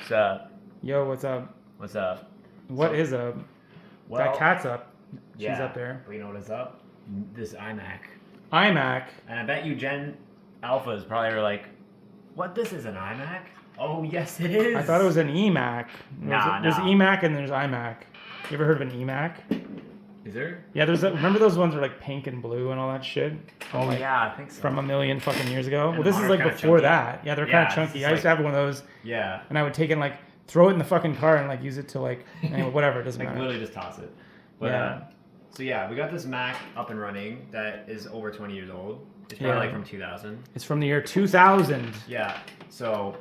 What's up? Yo, what's up? What's up? What is up? Well, That cat's up. She's yeah, up there. but you know what is up? This iMac. iMac. And I bet you Gen Alphas probably are like, what, this is an iMac? Oh, yes, it is. I thought it was an eMac. There's Nah. eMac and there's iMac. You ever heard of an eMac? Is there? Yeah, remember those ones that are like pink and blue and all that shit? Oh, Like, yeah, I think so. From a million fucking years ago. And Well, the this is motor's like kinda before chunky. that. Yeah, they're Yeah, kind of it's chunky. just I used to have one of those, Yeah. and I would take it and like throw it in the fucking car and like use it to like, anyway, whatever, it doesn't Like, matter. literally just toss it. But, Yeah. So, yeah, we got this Mac up and running that is over 20 years old. It's probably Yeah. like from 2000. It's from the year 2000. Yeah, so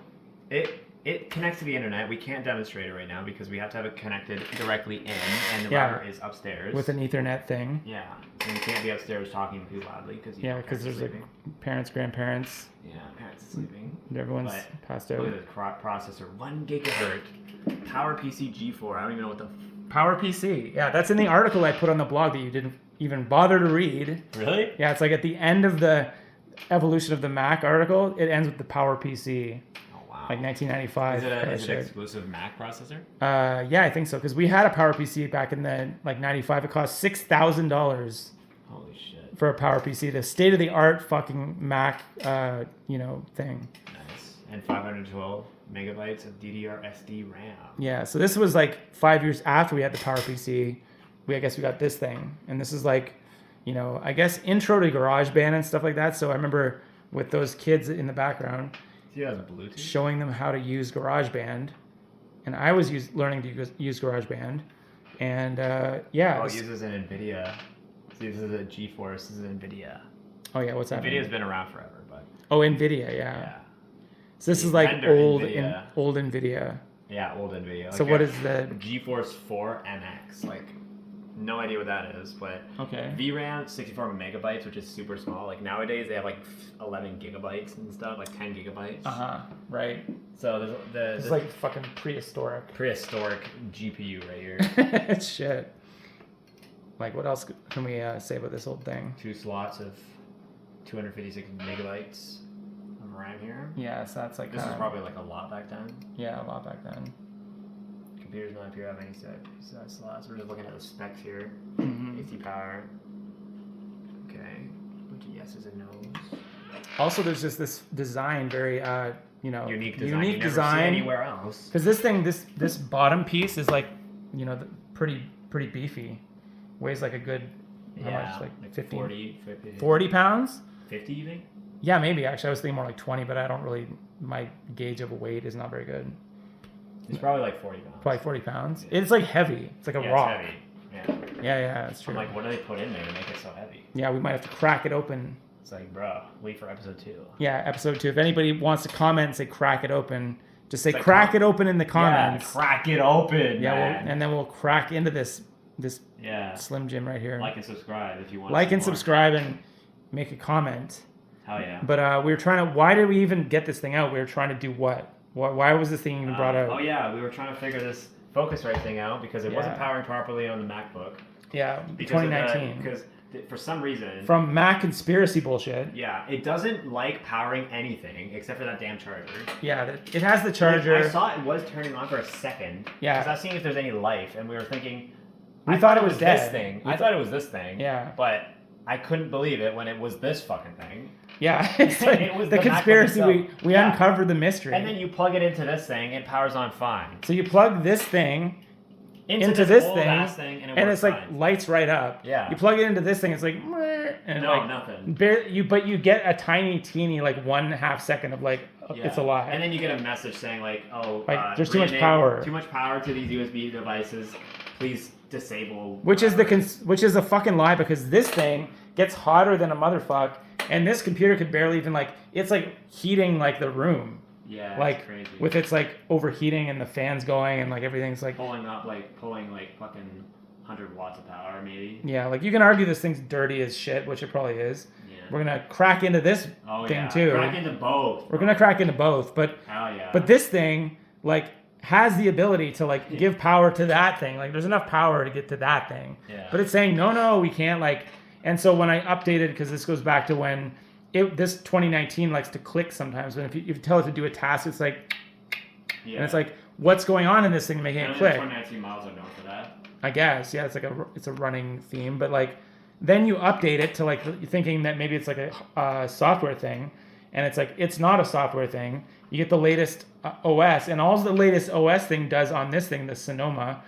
it connects to the internet. We can't demonstrate it right now because we have to have it connected directly in, and the Yeah. router is upstairs. With an Ethernet thing. Yeah, and you can't be upstairs talking too loudly because Yeah, because there's like parents, grandparents, yeah, parents are sleeping. everyone's But passed Look out. at this processor, 1 gigahertz, PowerPC G4. I don't even know what the PowerPC. Yeah, that's in the article I put on the blog that you didn't even bother to read. really. Yeah, it's like at the end of the evolution of the Mac article, it ends with the PowerPC, Oh wow. like 1995. Is it an shit. exclusive Mac processor? Yeah, I think so, because we had a PowerPC back in the like 95. It cost $6,000 Holy shit. for a PowerPC, the state of the art fucking Mac, thing. Nice. And 512 megabytes of DDR SD RAM. Yeah, so this was like 5 years after we had the PowerPC. I guess we got this thing, and this is like, I guess intro to GarageBand and stuff like that. So I remember with those kids in the background See, it has Bluetooth. showing them how to use GarageBand, and I was learning to use GarageBand, and yeah. Oh, it uses an NVIDIA. See, this is a GeForce. This is an NVIDIA. Oh yeah, what's that? NVIDIA's been around forever, but Oh, NVIDIA, yeah. yeah. So this The is like vendor old NVIDIA. old NVIDIA. Yeah, old NVIDIA. So what is the? GeForce 4 MX? Like, no idea what that is, but Okay. VRAM 64 megabytes, which is super small. Like nowadays they have like 11 gigabytes and stuff, like 10 gigabytes. Right. So there's It's like fucking prehistoric. prehistoric GPU right here. Shit. Like, what else can we say about this old thing? 2 slots of 256 megabytes of RAM here. Yeah, so that's like This is probably like a lot back then. yeah, a lot back then. Computers don't appear to have any set slots. We're just looking at the specs here. Mm-hmm. AC power. Okay. Bunch of yeses and nos. Also, there's just this design, very Unique design. unique you never design. see anywhere else. Because this thing, this bottom piece is like, pretty beefy. Weighs like a good, how much? Like 15, 40, 50. 40 pounds? 50, you think? Yeah, maybe. Actually, I was thinking more like 20, but I don't really, my gauge of a weight is not very good. It's probably like 40 pounds. Probably 40 pounds. Yeah. It's like heavy. It's like a rock. It's heavy. Yeah. Yeah, that's true. I'm like, what do they put in there to make it so heavy? Yeah, we might have to crack it open. It's like, bro, wait for episode 2. Yeah, episode 2. If anybody wants to comment and say crack it open, just say It's like crack it open in the Yeah, comments. crack it open, Yeah, man. and then we'll crack into this Yeah. Slim Jim right here. Like and subscribe if you want. Like to and see more. subscribe and make a comment. Hell yeah. But we were trying to. Why did we even get this thing out? We were trying to do what? Why was this thing even brought out? Oh yeah, we were trying to figure this Focusrite thing out because it wasn't Yeah. powering properly on the MacBook. Yeah, Because 2019. Because for some reason. From Mac conspiracy bullshit. Yeah, it doesn't like powering anything except for that damn charger. Yeah, it has the charger. I saw it was turning on for a second. Yeah. Because I was seeing if there's any life, and we were thinking. We I thought it was this dead. thing. We I thought it was this thing. Yeah. But I couldn't believe it when it was this fucking thing. Yeah, it's like It was the the MacBook conspiracy. itself. We Yeah. uncovered the mystery. And then you plug it into this thing, it powers on fine. So you plug this thing into this thing, old-ass thing, and it and works it's like fine. lights right up. Yeah. You plug it into this thing, it's like, meh, and No, like nothing. but you get a tiny, teeny like 1/2 second of like it's alive. And then you get a message saying like, oh, Like, there's too much rename- power. Too much power to these USB devices. Please disable. Which is which is a fucking lie, because this thing gets hotter than a motherfuck, and this computer could barely even like, it's like heating like the room. Yeah, Like it's crazy. with its like overheating and the fans going and like everything's like, pulling like fucking 100 watts of power maybe. yeah, like you can argue this thing's dirty as shit, which it probably is. Yeah. We're gonna crack into this thing yeah. too. Crack into both. We're gonna crack into both, but Hell yeah. but this thing like has the ability to like give power to that thing. Like there's enough power to get to that thing. Yeah. But it's saying no, we can't like. And so when I updated, because this goes back to when this 2019 likes to click sometimes. When if you tell it to do a task, it's like Yeah. And it's like, what's going on in this thing making it click? 2019 models are known for that. I guess, yeah, it's a running theme, but like then you update it to like thinking that maybe it's like a software thing, and it's like it's not a software thing. You get the latest OS, and all the latest OS thing does on this thing, the Sonoma,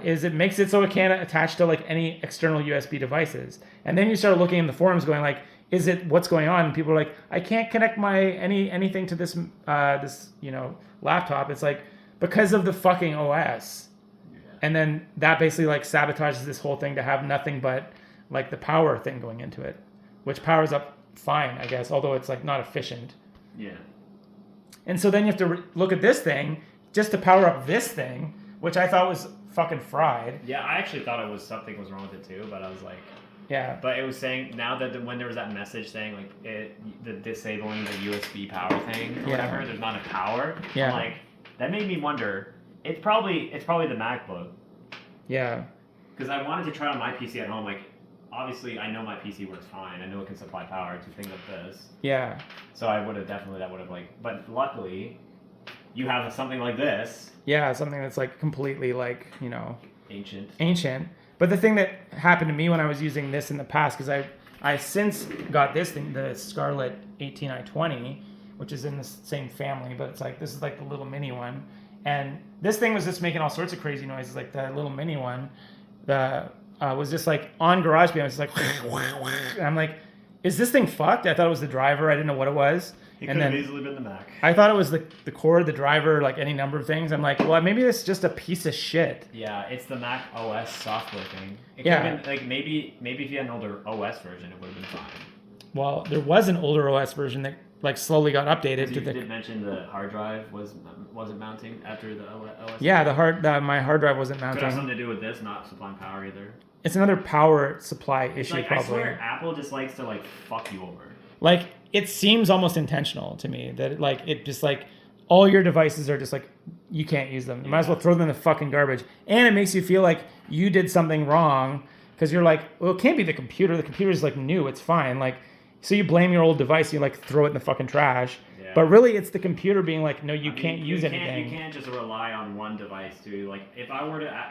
is it makes it so it can't attach to like any external USB devices. And then you start looking in the forums, going like, is it what's going on? And people are like, I can't connect my anything to this laptop. It's like because of the fucking OS. And then that basically like sabotages this whole thing to have nothing but like the power thing going into it, which powers up fine, I guess, although it's like not efficient. Yeah. And so then you have to look at this thing just to power up this thing, which I thought was fucking fried. Yeah, I actually thought something was wrong with it too, but I was like, yeah. But it was saying now that when there was that message saying like the disabling the USB power thing or whatever, there's not enough power. Yeah. I'm like, that made me wonder. It's probably the MacBook. Yeah. Because I wanted to try it on my PC at home. Like, obviously, I know my PC works fine. I know it can supply power to things like this. Yeah. So I would have but luckily, you have something like this. Yeah, something that's like completely like, Ancient. But the thing that happened to me when I was using this in the past, because I since got this thing, the Scarlett 18i20, which is in the same family, but it's like, this is like the little mini one. And this thing was just making all sorts of crazy noises, like the little mini one. Was just like on GarageBand, it was like, and I'm like, is this thing fucked? I thought it was the driver. I didn't know what it was. It could have easily been the Mac. I thought it was the cord, the driver, like any number of things. I'm like, well, maybe it's just a piece of shit. Yeah, it's the Mac OS software thing. It yeah. Could have been, like maybe if you had an older OS version, it would have been fine. Well, there was an older OS version that like slowly got updated. You did mention the hard drive wasn't mounting after the OS. Yeah, my hard drive wasn't mounting. Could have something to do with this not supplying power either. It's another power supply issue, like, probably. I swear Apple just likes to like fuck you over. Like, it seems almost intentional to me that it just like all your devices are just like you can't use them. You might as well throw them in the fucking garbage. And it makes you feel like you did something wrong because you're like, well, it can't be the computer. The computer is like new. It's fine. Like, so you blame your old device. You like throw it in the fucking trash. Yeah. But really, it's the computer being like, no, you can't use anything. You can't just rely on one device to like. If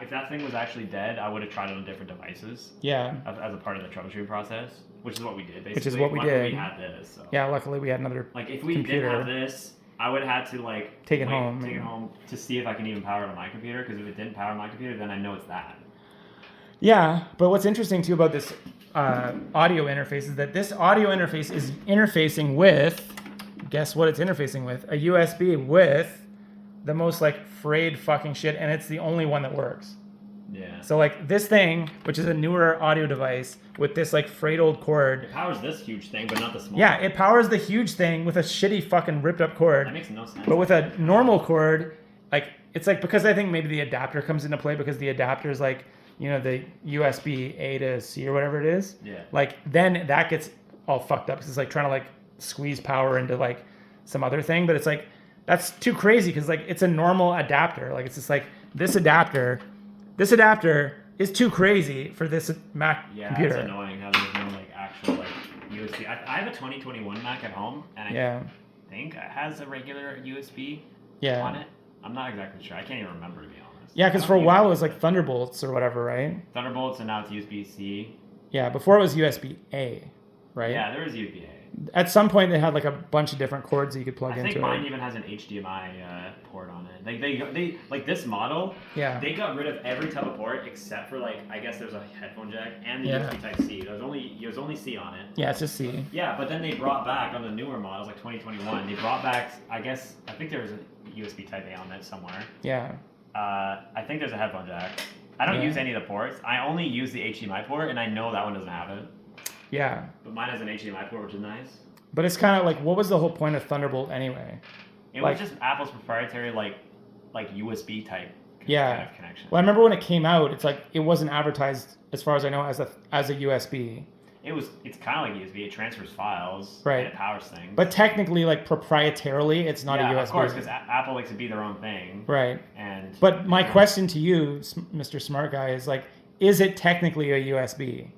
that thing was actually dead, I would have tried it on different devices. Yeah. As a part of the troubleshooting process, which is what we did. Basically. Which is what we did. We had this. So. Yeah. Luckily, we had another. Like if we computer. didn't have this, I would have had to like take it home to see if I can even power it on my computer. Because if it didn't power my computer, then I know it's that. Yeah, but what's interesting too about this audio interface is that this audio interface is interfacing with, guess what it's interfacing with? A USB with the most like frayed fucking shit, and it's the only one that works. Yeah. So like this thing, which is a newer audio device with this like frayed old cord. It powers this huge thing, but not the small. Yeah, it powers the huge thing with a shitty fucking ripped up cord. That makes no sense. But with a normal cord, like it's like because I think maybe the adapter comes into play because the adapter is like, the USB A to C or whatever it is. Yeah. Like then that gets all fucked up because it's like trying to like squeeze power into like some other thing, but it's like that's too crazy because like it's a normal adapter. Like it's just like this adapter is too crazy for this Mac computer. Yeah, it's annoying how there's no like actual like USB. I have a 2021 Mac at home, and I think it has a regular USB on it. I'm not exactly sure. I can't even remember, to be honest. Yeah, because for a while it was like Thunderbolts or whatever, right? Thunderbolts, and now it's USB-C. Yeah, before it was USB-A, right? Yeah, there was USB-A. At some point they had like a bunch of different cords that you could plug into it. I think mine even has an HDMI port on it. They like this model. Yeah. They got rid of every type of port except for like I guess there's a headphone jack and the USB Type C. There's only C on it. Yeah, it's just C. Yeah, but then they brought back on the newer models like 2021. They brought back I think there was a USB Type A on that somewhere. Yeah. I think there's a headphone jack. I don't use any of the ports. I only use the HDMI port, and I know that one doesn't have it. Yeah. But mine has an HDMI port, which is nice. But it's kind of like, what was the whole point of Thunderbolt anyway? It was just Apple's proprietary like USB type kind of connection. Well, I remember when it came out, it's like it wasn't advertised, as far as I know, as a USB. It's kind of like USB. It transfers files. Right. And it powers things. But technically, like proprietarily, it's not a USB. Of course, because Apple likes to be their own thing. Right. But my question to you, Mr. Smart Guy, is like, is it technically a USB?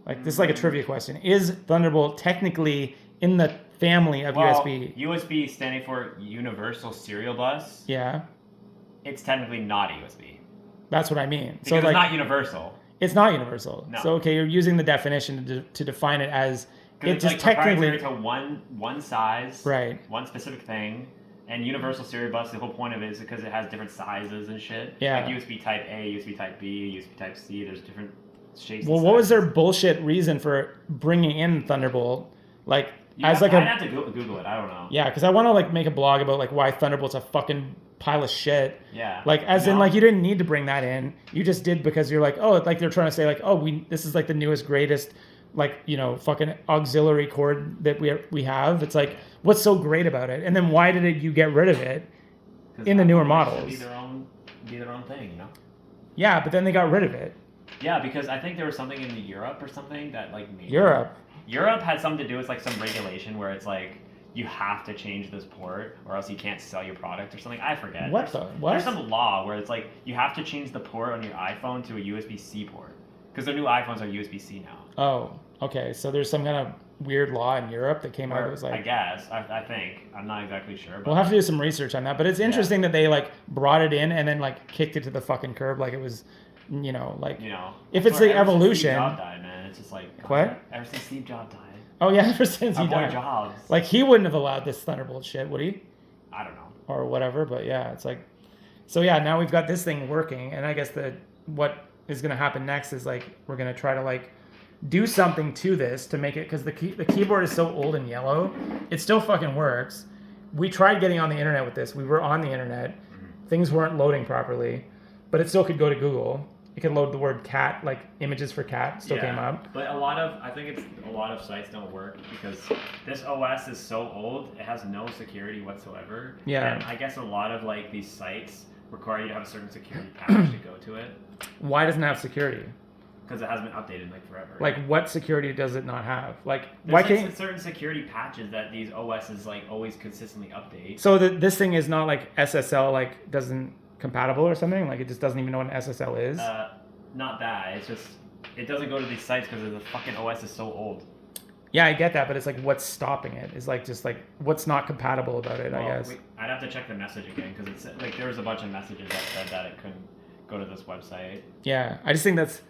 Like, this is like a trivia question. Is Thunderbolt technically in the family of USB. USB standing for Universal Serial Bus. Yeah. It's technically not a USB. That's what I mean. Because it's not universal. It's not universal. No. So okay, you're using the definition to define it as it's just technically to one size, right? One specific thing. And Universal Serial Bus, the whole point of it is because it has different sizes and shit. Yeah. Like USB Type A, USB Type B, USB Type C. There's different shapes. Well, what was their bullshit reason for bringing in Thunderbolt? Like I'd have to Google it. I don't know. Yeah, because I want to like make a blog about like why Thunderbolt's a fucking pile of shit. Yeah. Like in like you didn't need to bring that in. You just did because you're like, oh, like they're trying to say like, oh, this is like the newest greatest like, you know, fucking auxiliary cord that we have. It's like, what's so great about it? And then why did you get rid of it in the newer models? Be their own thing, you know? Yeah, but then they got rid of it. Yeah, because I think there was something in Europe or something that like made Europe had something to do with like some regulation where it's like you have to change this port or else you can't sell your product or something. I forget. What? There's some law where it's like you have to change the port on your iPhone to a USB-C port because the new iPhones are USB-C now. Oh, okay. So there's some kind of weird law in Europe that came out. It was like, I guess. I think. I'm not exactly sure. But we'll have to do some research on that. But it's interesting that they like brought it in and then like kicked it to the fucking curb like it was, you know, like if it's the evolution. Steve Jobs died, man. It's just like what? Ever since Steve Jobs died. Oh yeah, ever since he died. Jobs. Like he wouldn't have allowed this Thunderbolt shit, would he? I don't know. Or whatever. But yeah, it's like, so yeah, now we've got this thing working, and I guess what is going to happen next is like we're going to try to like do something to this to make it, because the keyboard is so old and yellow, it still fucking works. We tried getting on the internet with this. We were on the internet. Mm-hmm. Things weren't loading properly, but it still could go to Google. It could load the word cat, like images for cat still came up. But a lot of sites don't work because this OS is so old, it has no security whatsoever. Yeah. And I guess a lot of like these sites require you to have a certain security patch to go to it. Why doesn't it have security? Because it hasn't been updated like forever. Like what security does it not have? Like there's why can't certain security patches that these OSs like always consistently update. So this thing is not like SSL like doesn't compatible or something? Like it just doesn't even know what an SSL is? Not that. It's just it doesn't go to these sites because the fucking OS is so old. Yeah, I get that, but it's like what's stopping it? Is like just like what's not compatible about it, I guess. I'd have to check the message again because it's like there was a bunch of messages that said that it couldn't go to this website. Yeah, I just think it's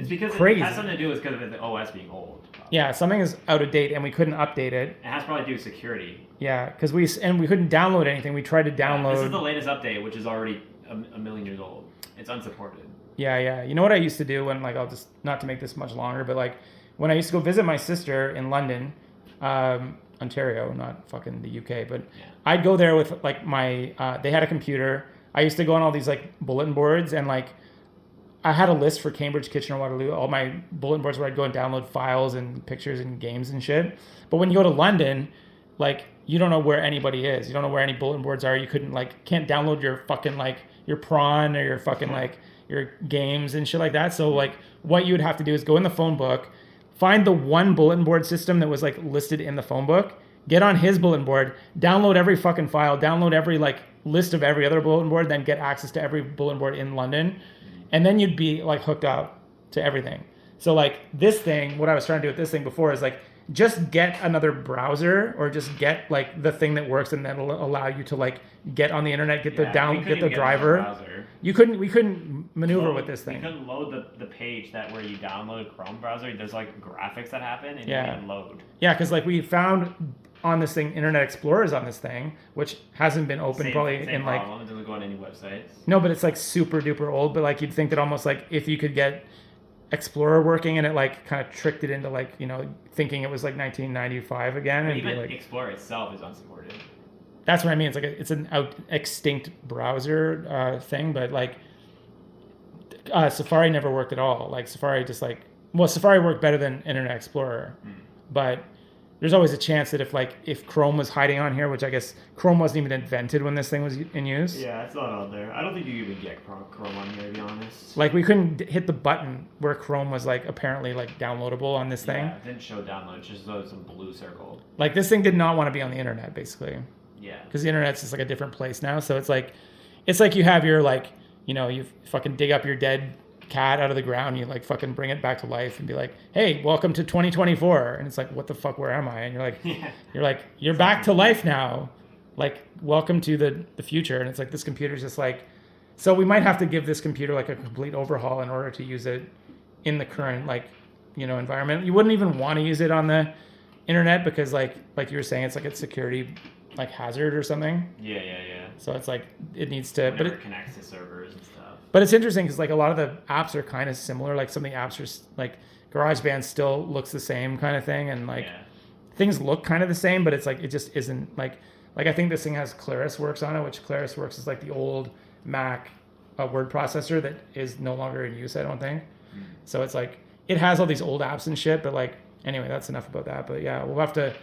because crazy. It has something to do with because of the OS being old. Probably. Yeah, something is out of date and we couldn't update it. It has probably to do with security. Yeah, because we couldn't download anything. We tried to download. This is the latest update, which is already a million years old. It's unsupported. Yeah. You know what I used to do when like I'll just not to make this much longer, but like when I used to go visit my sister in London, Ontario, not fucking the UK, but I'd go there with like my they had a computer. I used to go on all these like bulletin boards and like I had a list for Cambridge, Kitchener-Waterloo, all my bulletin boards where I'd go and download files and pictures and games and shit. But when you go to London, like you don't know where anybody is. You don't know where any bulletin boards are. You can't download your fucking like your prawn or your fucking like your games and shit like that. So like what you would have to do is go in the phone book, find the one bulletin board system that was like listed in the phone book, get on his bulletin board, download every fucking file, download every like list of every other bulletin board, then get access to every bulletin board in London. And then you'd be like hooked up to everything. So like this thing, what I was trying to do with this thing before is like just get another browser or just get like the thing that works and that'll allow you to like get on the internet, get the driver. We couldn't maneuver with this thing. You couldn't load the page where you download Chrome browser. There's like graphics that happen and you can't load. Yeah, because like we found on this thing, Internet Explorer is on this thing, which hasn't been open probably in like. It doesn't go on any websites. No, but it's like super duper old. But like you'd think that almost like if you could get Explorer working and it like kind of tricked it into like, you know, thinking it was like 1995 again. But even Explorer itself is unsupported. That's what I mean. It's an extinct browser thing, but like Safari never worked at all. Like Safari Safari worked better than Internet Explorer, but there's always a chance that if Chrome was hiding on here, which I guess Chrome wasn't even invented when this thing was in use. Yeah, it's not on there. I don't think you even get Chrome on here, to be honest. Like we couldn't hit the button where Chrome was like apparently like downloadable on this thing. Yeah, it didn't show download. It just showed some blue circle. Like this thing did not want to be on the internet, basically. Yeah. Because the internet's just like a different place now. So it's like you have your like, you know, you fucking dig up your dead cat out of the ground, you like fucking bring it back to life and be like, hey, welcome to 2024. And it's like, what the fuck, where am I? And you're like, you're back to life now. Like, welcome to the future. And it's like, this computer's just like, so we might have to give this computer like a complete overhaul in order to use it in the current like, you know, environment. You wouldn't even want to use it on the internet because like you were saying, it's like a security like hazard or something. Yeah. So it's like it needs to, but it connects to servers and stuff. But it's interesting because like a lot of the apps are kind of similar. Like some of the apps are like GarageBand still looks the same kind of thing, and like things look kind of the same, but it's like it just isn't like I think this thing has ClarisWorks on it, which ClarisWorks is like the old Mac word processor that is no longer in use, I don't think. So it's like it has all these old apps and shit, but like anyway, that's enough about that. But yeah, we'll have to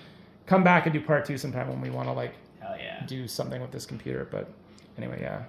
come back and do part 2 sometime when we want to like do something with this computer. But anyway, yeah.